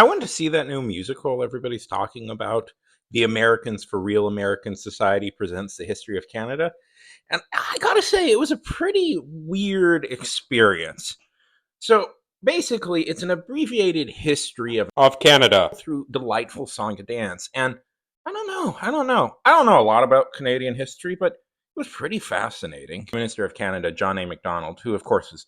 I went to see that new musical everybody's talking about. The Americans for Real American Society presents the history of Canada. And I gotta say, it was a pretty weird experience. So basically, it's an abbreviated history of Canada through delightful song and dance. And I don't know a lot about Canadian history, but it was pretty fascinating. Minister of Canada, John A. Macdonald, who of course was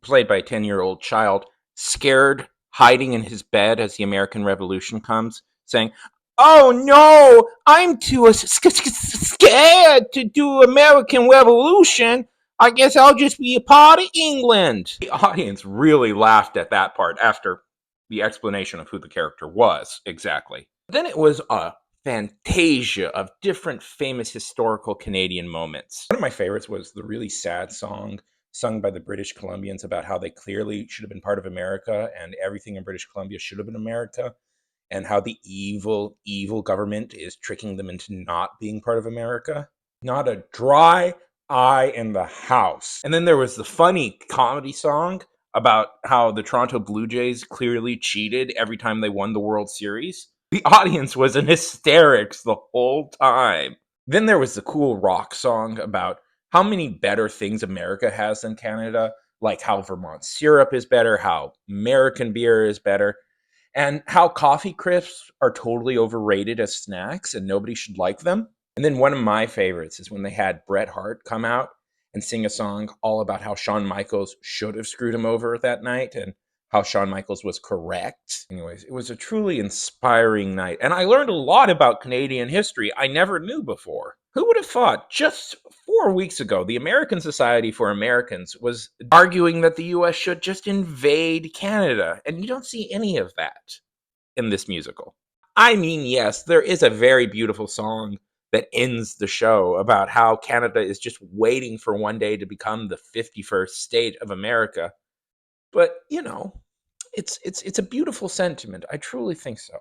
played by a 10-year-old child, scared, hiding in his bed as the American Revolution comes, saying, "Oh no, I'm too scared to do American Revolution. I guess I'll just be a part of England." The audience really laughed at that part after the explanation of who the character was exactly. Then it was a fantasia of different famous historical Canadian moments. One of my favorites was the really sad song sung by the British Columbians about how they clearly should have been part of America and everything in British Columbia should have been America, and how the evil government is tricking them into not being part of America. Not a dry eye in the house. And then there was the funny comedy song about how the Toronto Blue Jays clearly cheated every time they won the World Series. The audience was in hysterics the whole time. Then there was the cool rock song about how many better things America has than Canada, like how Vermont syrup is better, how American beer is better, and how coffee crisps are totally overrated as snacks and nobody should like them. And then one of my favorites is when they had Bret Hart come out and sing a song all about how Shawn Michaels should have screwed him over that night and how Shawn Michaels was correct. Anyways, it was a truly inspiring night, and I learned a lot about Canadian history I never knew before. Who would have thought just 4 weeks ago the American Society for Americans was arguing that the US should just invade Canada? And you don't see any of that in this musical. I mean, yes, there is a very beautiful song that ends the show about how Canada is just waiting for one day to become the 51st state of America. But, it's a beautiful sentiment. I truly think so.